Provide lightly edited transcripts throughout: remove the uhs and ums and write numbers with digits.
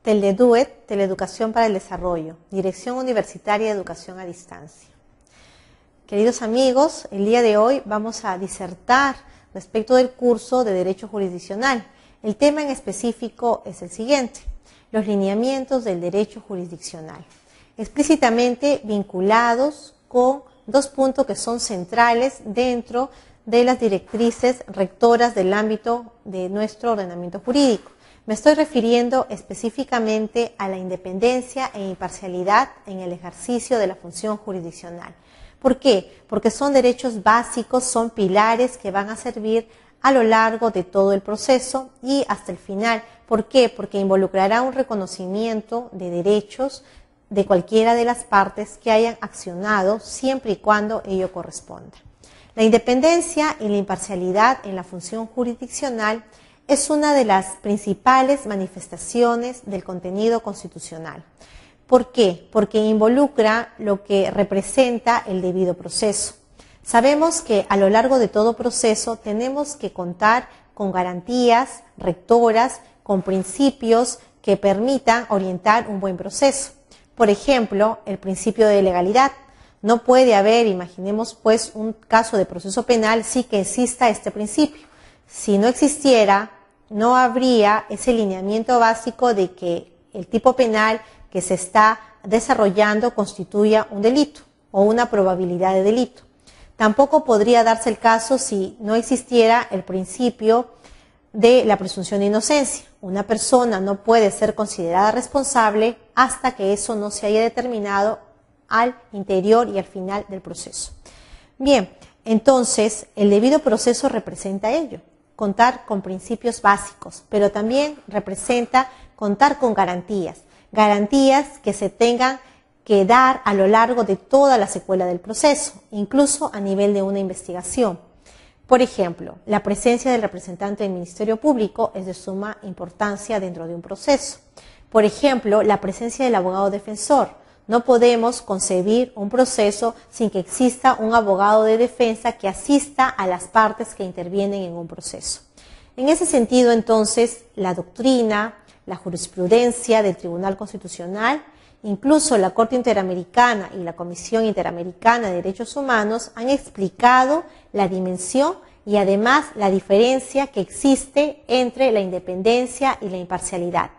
Teleduet, Teleeducación para el Desarrollo, Dirección Universitaria de Educación a Distancia. Queridos amigos, el día de hoy vamos a disertar respecto del curso de Derecho Jurisdiccional. El tema en específico es el siguiente: los lineamientos del derecho jurisdiccional, explícitamente vinculados con dos puntos que son centrales dentro de las directrices rectoras del ámbito de nuestro ordenamiento jurídico. Me estoy refiriendo específicamente a la independencia e imparcialidad en el ejercicio de la función jurisdiccional. ¿Por qué? Porque son derechos básicos, son pilares que van a servir a lo largo de todo el proceso y hasta el final. ¿Por qué? Porque involucrará un reconocimiento de derechos de cualquiera de las partes que hayan accionado, siempre y cuando ello corresponda. La independencia y la imparcialidad en la función jurisdiccional es una de las principales manifestaciones del contenido constitucional. ¿Por qué? Porque involucra lo que representa el debido proceso. Sabemos que a lo largo de todo proceso tenemos que contar con garantías rectoras, con principios que permitan orientar un buen proceso. Por ejemplo, el principio de legalidad. No puede haber, imaginemos pues, un caso de proceso penal sin que exista este principio. Si no existiera, no habría ese lineamiento básico de que el tipo penal que se está desarrollando constituya un delito o una probabilidad de delito. Tampoco podría darse el caso si no existiera el principio de la presunción de inocencia. Una persona no puede ser considerada responsable hasta que eso no se haya determinado al interior y al final del proceso. Bien, entonces el debido proceso representa ello: contar con principios básicos, pero también representa contar con garantías que se tengan que dar a lo largo de toda la secuela del proceso, incluso a nivel de una investigación. Por ejemplo, la presencia del representante del Ministerio Público es de suma importancia dentro de un proceso. Por ejemplo, la presencia del abogado defensor. No podemos concebir un proceso sin que exista un abogado de defensa que asista a las partes que intervienen en un proceso. En ese sentido, entonces, la doctrina, la jurisprudencia del Tribunal Constitucional, incluso la Corte Interamericana y la Comisión Interamericana de Derechos Humanos han explicado la dimensión y además la diferencia que existe entre la independencia y la imparcialidad.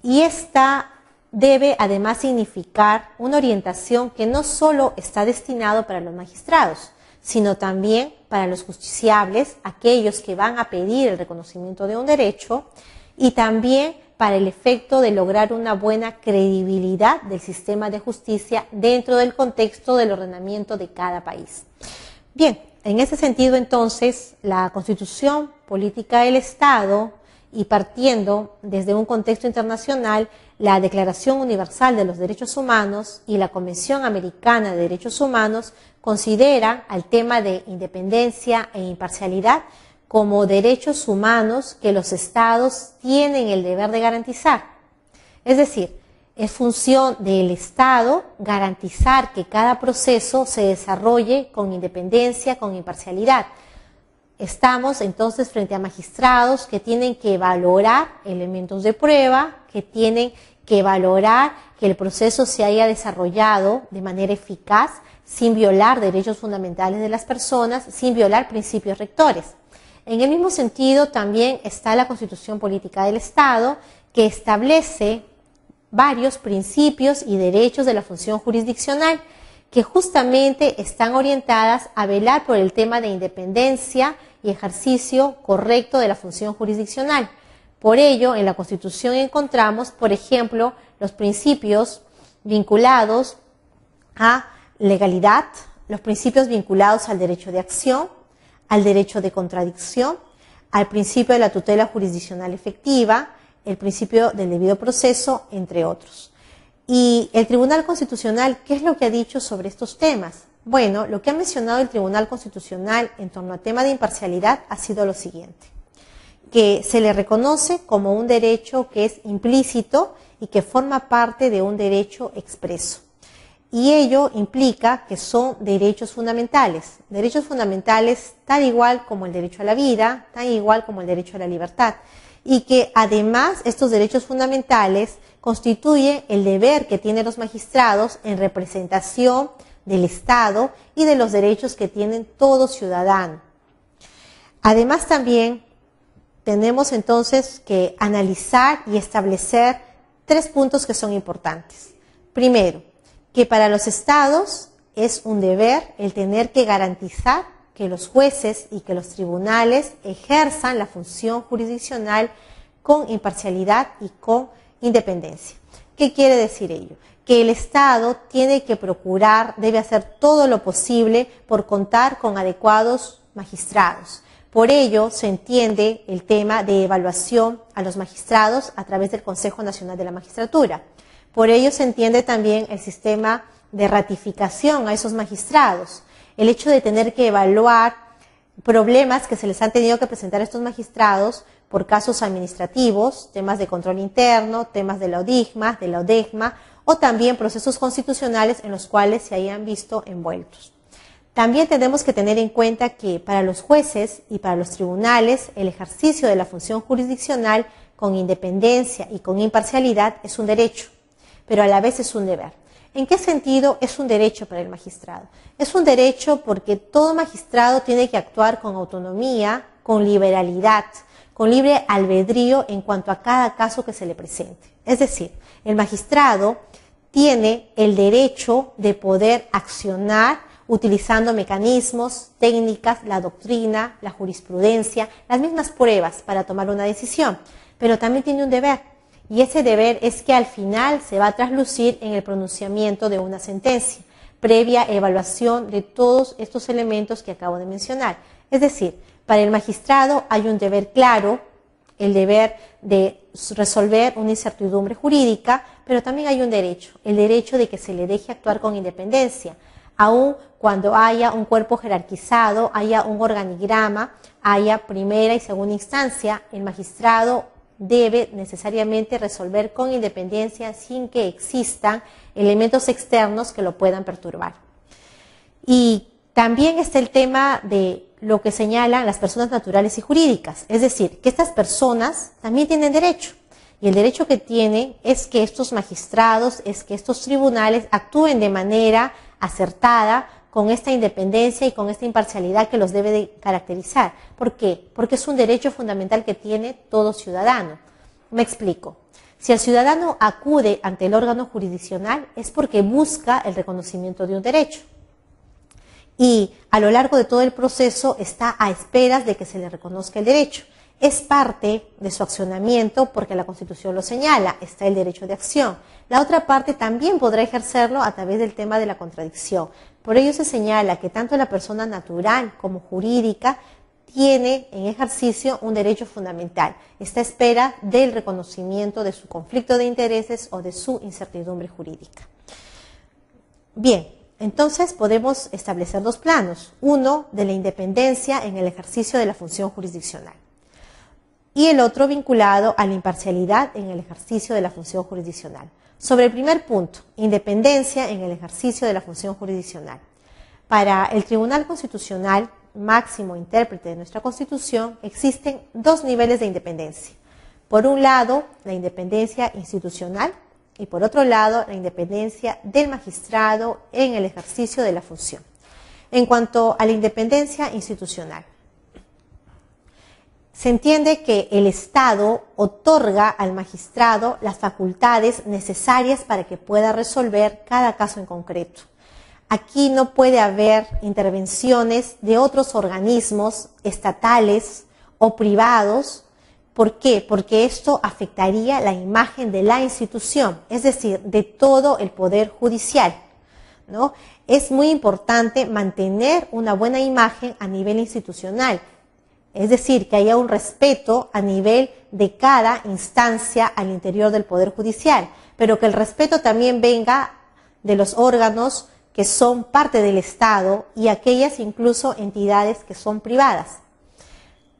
Y esta debe además significar una orientación que no solo está destinado para los magistrados, sino también para los justiciables, aquellos que van a pedir el reconocimiento de un derecho, y también para el efecto de lograr una buena credibilidad del sistema de justicia dentro del contexto del ordenamiento de cada país. Bien, en ese sentido entonces la Constitución Política del Estado, y partiendo desde un contexto internacional, la Declaración Universal de los Derechos Humanos y la Convención Americana de Derechos Humanos consideran al tema de independencia e imparcialidad como derechos humanos que los estados tienen el deber de garantizar. Es decir, es función del Estado garantizar que cada proceso se desarrolle con independencia, con imparcialidad. Estamos entonces frente a magistrados que tienen que valorar elementos de prueba, que tienen que valorar que el proceso se haya desarrollado de manera eficaz, sin violar derechos fundamentales de las personas, sin violar principios rectores. En el mismo sentido también está la Constitución Política del Estado, que establece varios principios y derechos de la función jurisdiccional, que justamente están orientadas a velar por el tema de independencia y ejercicio correcto de la función jurisdiccional. Por ello, en la Constitución encontramos, por ejemplo, los principios vinculados a legalidad, los principios vinculados al derecho de acción, al derecho de contradicción, al principio de la tutela jurisdiccional efectiva, el principio del debido proceso, entre otros. Y el Tribunal Constitucional, ¿qué es lo que ha dicho sobre estos temas? Bueno, lo que ha mencionado el Tribunal Constitucional en torno al tema de imparcialidad ha sido lo siguiente: que se le reconoce como un derecho que es implícito y que forma parte de un derecho expreso. Y ello implica que son derechos fundamentales tal igual como el derecho a la vida, tan igual como el derecho a la libertad. y que además estos derechos fundamentales constituyen el deber que tienen los magistrados en representación del Estado y de los derechos que tienen todo ciudadano. Además también tenemos entonces que analizar y establecer 3 puntos que son importantes. Primero, que para los estados es un deber el tener que garantizar que los jueces y que los tribunales ejerzan la función jurisdiccional con imparcialidad y con independencia. ¿Qué quiere decir ello? Que el Estado tiene que procurar, debe hacer todo lo posible por contar con adecuados magistrados. Por ello se entiende el tema de evaluación a los magistrados a través del Consejo Nacional de la Magistratura. Por ello se entiende también el sistema de ratificación a esos magistrados. El hecho de tener que evaluar problemas que se les han tenido que presentar a estos magistrados por casos administrativos, temas de control interno, temas de la ODIGMA, de la ODEGMA, o también procesos constitucionales en los cuales se hayan visto envueltos. También tenemos que tener en cuenta que para los jueces y para los tribunales el ejercicio de la función jurisdiccional con independencia y con imparcialidad es un derecho, pero a la vez es un deber. ¿En qué sentido es un derecho para el magistrado? Es un derecho porque todo magistrado tiene que actuar con autonomía, con liberalidad, con libre albedrío en cuanto a cada caso que se le presente. Es decir, el magistrado tiene el derecho de poder accionar utilizando mecanismos, técnicas, la doctrina, la jurisprudencia, las mismas pruebas para tomar una decisión, pero también tiene un deber, y ese deber es que al final se va a traslucir en el pronunciamiento de una sentencia, previa evaluación de todos estos elementos que acabo de mencionar. Es decir, para el magistrado hay un deber claro, el deber de resolver una incertidumbre jurídica, pero también hay un derecho, el derecho de que se le deje actuar con independencia, aun cuando haya un cuerpo jerarquizado, haya un organigrama, haya primera y segunda instancia, el magistrado debe necesariamente resolver con independencia sin que existan elementos externos que lo puedan perturbar. Y también está el tema de lo que señalan las personas naturales y jurídicas, es decir, que estas personas también tienen derecho. Y el derecho que tienen es que estos magistrados, es que estos tribunales actúen de manera acertada, con esta independencia y con esta imparcialidad que los debe de caracterizar. ¿Por qué? Porque es un derecho fundamental que tiene todo ciudadano. Me explico. Si el ciudadano acude ante el órgano jurisdiccional es porque busca el reconocimiento de un derecho. Y a lo largo de todo el proceso está a esperas de que se le reconozca el derecho. Es parte de su accionamiento porque la Constitución lo señala, está el derecho de acción. La otra parte también podrá ejercerlo a través del tema de la contradicción. Por ello se señala que tanto la persona natural como jurídica tiene en ejercicio un derecho fundamental. Está a espera del reconocimiento de su conflicto de intereses o de su incertidumbre jurídica. Bien, entonces podemos establecer 2 planos. Uno de la independencia en el ejercicio de la función jurisdiccional. Y el otro vinculado a la imparcialidad en el ejercicio de la función jurisdiccional. Sobre el primer punto, independencia en el ejercicio de la función jurisdiccional. Para el Tribunal Constitucional, máximo intérprete de nuestra Constitución, existen 2 niveles de independencia. Por un lado, la independencia institucional y por otro lado, la independencia del magistrado en el ejercicio de la función. En cuanto a la independencia institucional, se entiende que el Estado otorga al magistrado las facultades necesarias para que pueda resolver cada caso en concreto. Aquí no puede haber intervenciones de otros organismos estatales o privados. ¿Por qué? Porque esto afectaría la imagen de la institución, es decir, de todo el Poder Judicial, ¿no? Es muy importante mantener una buena imagen a nivel institucional. Es decir, que haya un respeto a nivel de cada instancia al interior del Poder Judicial, pero que el respeto también venga de los órganos que son parte del Estado y aquellas incluso entidades que son privadas.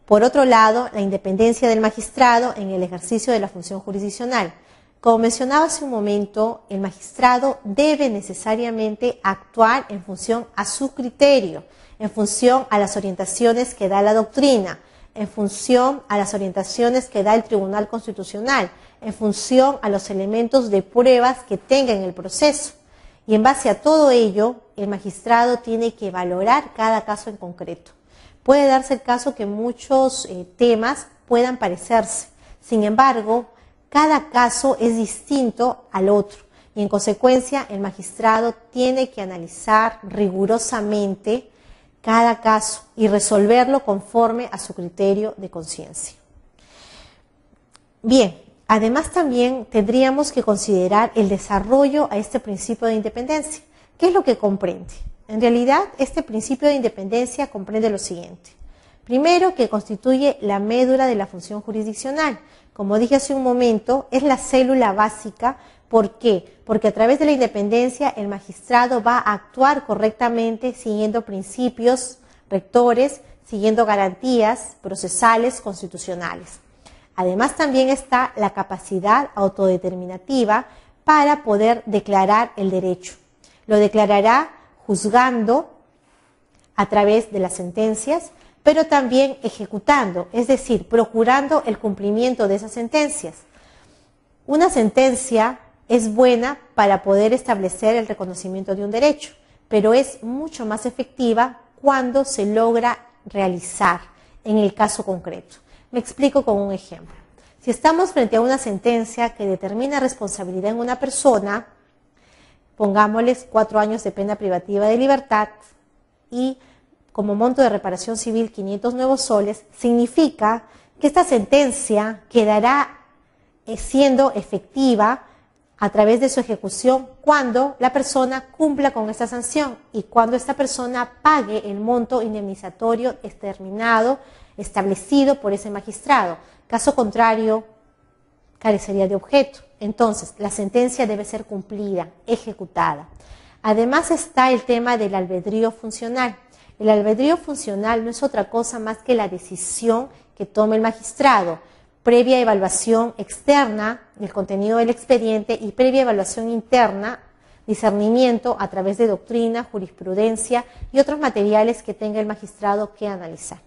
Por otro lado, la independencia del magistrado en el ejercicio de la función jurisdiccional. Como mencionaba hace un momento, el magistrado debe necesariamente actuar en función a su criterio, en función a las orientaciones que da la doctrina, en función a las orientaciones que da el Tribunal Constitucional, en función a los elementos de pruebas que tenga en el proceso. Y en base a todo ello, el magistrado tiene que valorar cada caso en concreto. Puede darse el caso que muchos temas puedan parecerse. Sin embargo, cada caso es distinto al otro y en consecuencia el magistrado tiene que analizar rigurosamente cada caso y resolverlo conforme a su criterio de conciencia. Bien, además también tendríamos que considerar el desarrollo a este principio de independencia. ¿Qué es lo que comprende? En realidad, este principio de independencia comprende lo siguiente. Primero, que constituye la médula de la función jurisdiccional. Como dije hace un momento, es la célula básica. ¿Por qué? Porque a través de la independencia el magistrado va a actuar correctamente siguiendo principios rectores, siguiendo garantías procesales constitucionales. Además también está la capacidad autodeterminativa para poder declarar el derecho. Lo declarará juzgando a través de las sentencias, pero también ejecutando, es decir, procurando el cumplimiento de esas sentencias. Una sentencia es buena para poder establecer el reconocimiento de un derecho, pero es mucho más efectiva cuando se logra realizar en el caso concreto. Me explico con un ejemplo. Si estamos frente a una sentencia que determina responsabilidad en una persona, pongámosles 4 años de pena privativa de libertad y como monto de reparación civil 500 nuevos soles, significa que esta sentencia quedará siendo efectiva a través de su ejecución cuando la persona cumpla con esta sanción y cuando esta persona pague el monto indemnizatorio determinado, establecido por ese magistrado. Caso contrario, carecería de objeto. Entonces, la sentencia debe ser cumplida, ejecutada. Además está el tema del albedrío funcional. El albedrío funcional no es otra cosa más que la decisión que toma el magistrado, previa evaluación externa del contenido del expediente y previa evaluación interna, discernimiento a través de doctrina, jurisprudencia y otros materiales que tenga el magistrado que analizar.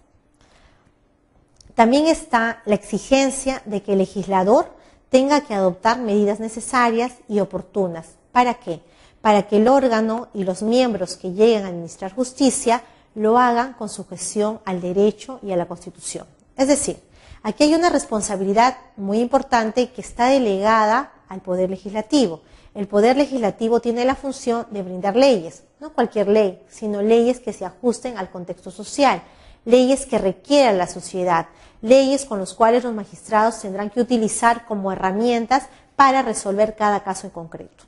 También está la exigencia de que el legislador tenga que adoptar medidas necesarias y oportunas. ¿Para qué? Para que el órgano y los miembros que lleguen a administrar justicia lo hagan con sujeción al derecho y a la Constitución. Es decir, aquí hay una responsabilidad muy importante que está delegada al Poder Legislativo. El Poder Legislativo tiene la función de brindar leyes, no cualquier ley, sino leyes que se ajusten al contexto social, leyes que requiera la sociedad, leyes con las cuales los magistrados tendrán que utilizar como herramientas para resolver cada caso en concreto.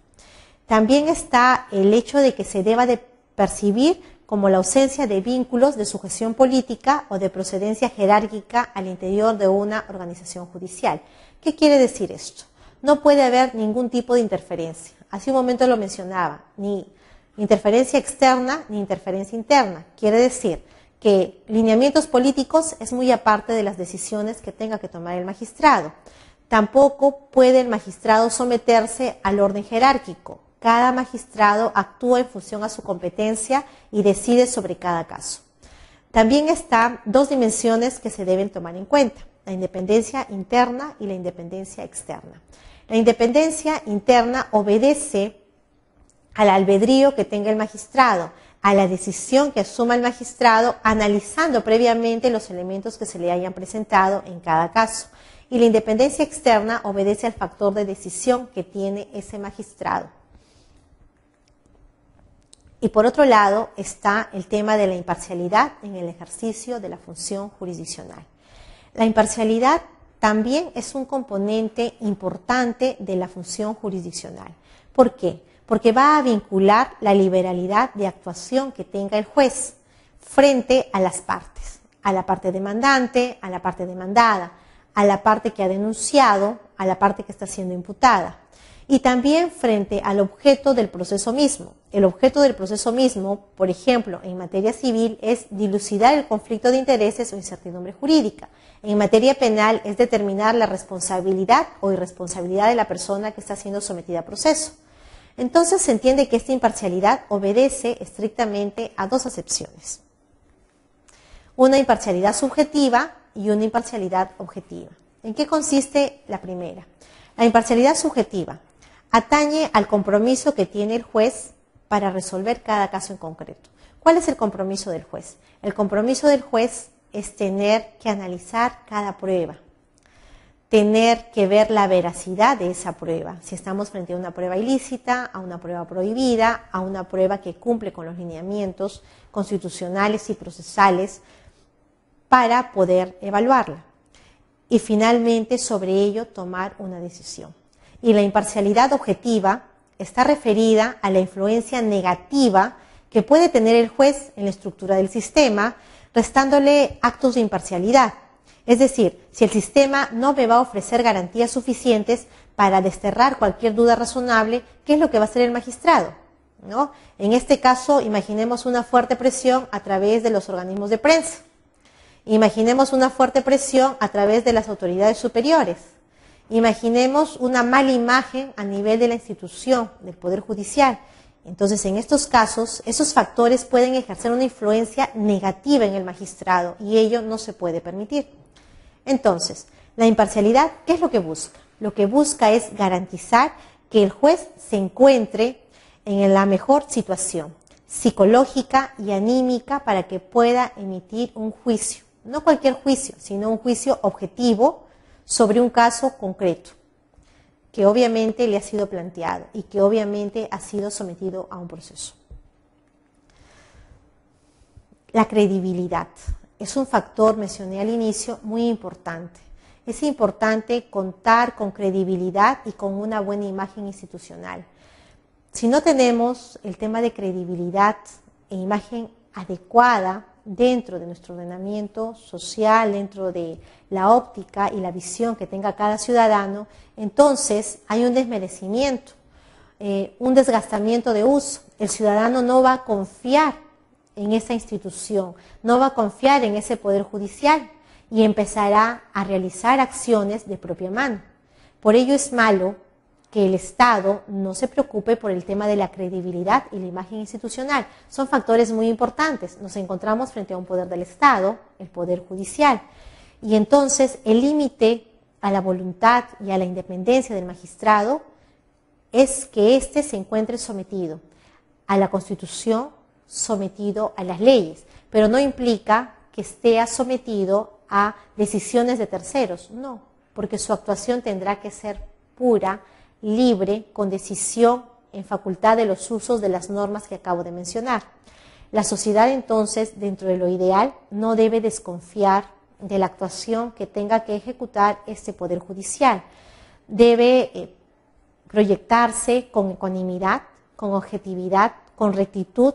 También está el hecho de que se deba de percibir como la ausencia de vínculos de sujeción política o de procedencia jerárquica al interior de una organización judicial. ¿Qué quiere decir esto? No puede haber ningún tipo de interferencia. Hace un momento lo mencionaba, ni interferencia externa ni interferencia interna. Quiere decir que lineamientos políticos es muy aparte de las decisiones que tenga que tomar el magistrado. Tampoco puede el magistrado someterse al orden jerárquico. Cada magistrado actúa en función a su competencia y decide sobre cada caso. También están 2 dimensiones que se deben tomar en cuenta, la independencia interna y la independencia externa. La independencia interna obedece al albedrío que tenga el magistrado, a la decisión que asuma el magistrado, analizando previamente los elementos que se le hayan presentado en cada caso. Y la independencia externa obedece al factor de decisión que tiene ese magistrado. Y por otro lado está el tema de la imparcialidad en el ejercicio de la función jurisdiccional. La imparcialidad también es un componente importante de la función jurisdiccional. ¿Por qué? Porque va a vincular la liberalidad de actuación que tenga el juez frente a las partes, a la parte demandante, a la parte demandada, a la parte que ha denunciado, a la parte que está siendo imputada. Y también frente al objeto del proceso mismo. El objeto del proceso mismo, por ejemplo, en materia civil, es dilucidar el conflicto de intereses o incertidumbre jurídica. En materia penal es determinar la responsabilidad o irresponsabilidad de la persona que está siendo sometida a proceso. Entonces se entiende que esta imparcialidad obedece estrictamente a 2 acepciones. Una imparcialidad subjetiva, y una imparcialidad objetiva. ¿En qué consiste la primera? La imparcialidad subjetiva atañe al compromiso que tiene el juez para resolver cada caso en concreto. ¿Cuál es el compromiso del juez? El compromiso del juez es tener que analizar cada prueba, tener que ver la veracidad de esa prueba, si estamos frente a una prueba ilícita, a una prueba prohibida, a una prueba que cumple con los lineamientos constitucionales y procesales para poder evaluarla. Y finalmente sobre ello tomar una decisión. Y la imparcialidad objetiva está referida a la influencia negativa que puede tener el juez en la estructura del sistema, restándole actos de imparcialidad. Es decir, si el sistema no me va a ofrecer garantías suficientes para desterrar cualquier duda razonable, ¿qué es lo que va a hacer el magistrado? ¿No? En este caso, imaginemos una fuerte presión a través de los organismos de prensa. Imaginemos una fuerte presión a través de las autoridades superiores. Imaginemos una mala imagen a nivel de la institución, del Poder Judicial. Entonces, en estos casos, esos factores pueden ejercer una influencia negativa en el magistrado y ello no se puede permitir. Entonces, la imparcialidad, ¿qué es lo que busca? Lo que busca es garantizar que el juez se encuentre en la mejor situación psicológica y anímica para que pueda emitir un juicio. No cualquier juicio, sino un juicio objetivo sobre un caso concreto, que obviamente le ha sido planteado y que obviamente ha sido sometido a un proceso. La credibilidad es un factor, mencioné al inicio, muy importante. Es importante contar con credibilidad y con una buena imagen institucional. Si no tenemos el tema de credibilidad e imagen adecuada dentro de nuestro ordenamiento social, dentro de la óptica y la visión que tenga cada ciudadano, entonces hay un desmerecimiento, un desgastamiento de uso. El ciudadano no va a confiar en esa institución, no va a confiar en ese poder judicial y empezará a realizar acciones de propia mano. Por ello es malo que el Estado no se preocupe por el tema de la credibilidad y la imagen institucional. Son factores muy importantes. Nos encontramos frente a un poder del Estado, el Poder Judicial, y entonces el límite a la voluntad y a la independencia del magistrado es que éste se encuentre sometido a la Constitución, sometido a las leyes, pero no implica que esté sometido a decisiones de terceros, no, porque su actuación tendrá que ser pura, libre, con decisión en facultad de los usos de las normas que acabo de mencionar. La sociedad entonces, dentro de lo ideal, no debe desconfiar de la actuación que tenga que ejecutar este Poder Judicial. Debe proyectarse con ecuanimidad, con objetividad, con rectitud,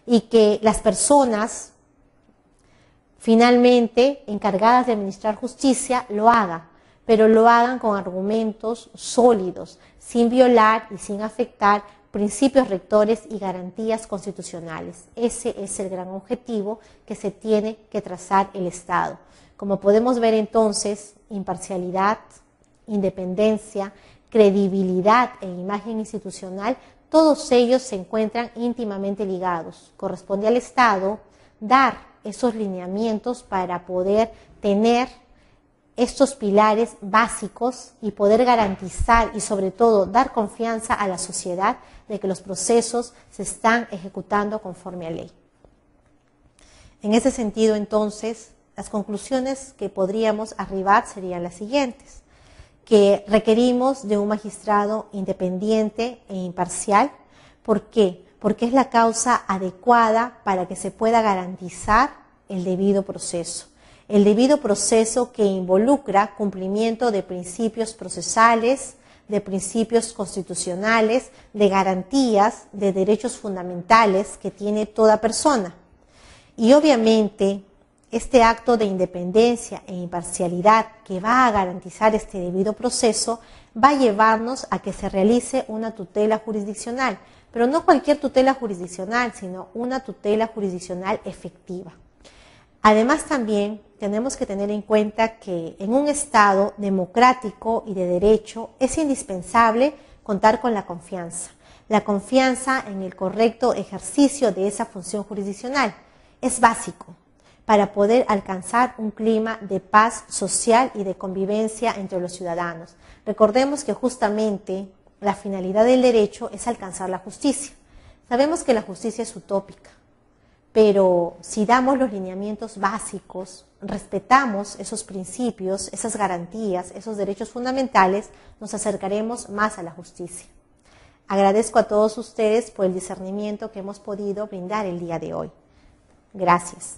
y que las personas finalmente encargadas de administrar justicia lo hagan, pero lo hagan con argumentos sólidos, sin violar y sin afectar principios rectores y garantías constitucionales. Ese es el gran objetivo que se tiene que trazar el Estado. Como podemos ver entonces, imparcialidad, independencia, credibilidad e imagen institucional, todos ellos se encuentran íntimamente ligados. Corresponde al Estado dar esos lineamientos para poder tener estos pilares básicos y poder garantizar y sobre todo dar confianza a la sociedad de que los procesos se están ejecutando conforme a ley. En ese sentido, entonces, las conclusiones que podríamos arribar serían las siguientes: que requerimos de un magistrado independiente e imparcial. ¿Por qué? Porque es la causa adecuada para que se pueda garantizar el debido proceso. El debido proceso que involucra cumplimiento de principios procesales, de principios constitucionales, de garantías, de derechos fundamentales que tiene toda persona. Y obviamente este acto de independencia e imparcialidad que va a garantizar este debido proceso va a llevarnos a que se realice una tutela jurisdiccional, pero no cualquier tutela jurisdiccional, sino una tutela jurisdiccional efectiva. Además, también tenemos que tener en cuenta que en un Estado democrático y de derecho es indispensable contar con la confianza en el correcto ejercicio de esa función jurisdiccional. Es básico. para poder alcanzar un clima de paz social y de convivencia entre los ciudadanos. Recordemos que justamente la finalidad del derecho es alcanzar la justicia. Sabemos que la justicia es utópica, pero si damos los lineamientos básicos, respetamos esos principios, esas garantías, esos derechos fundamentales, nos acercaremos más a la justicia. Agradezco a todos ustedes por el discernimiento que hemos podido brindar el día de hoy. Gracias.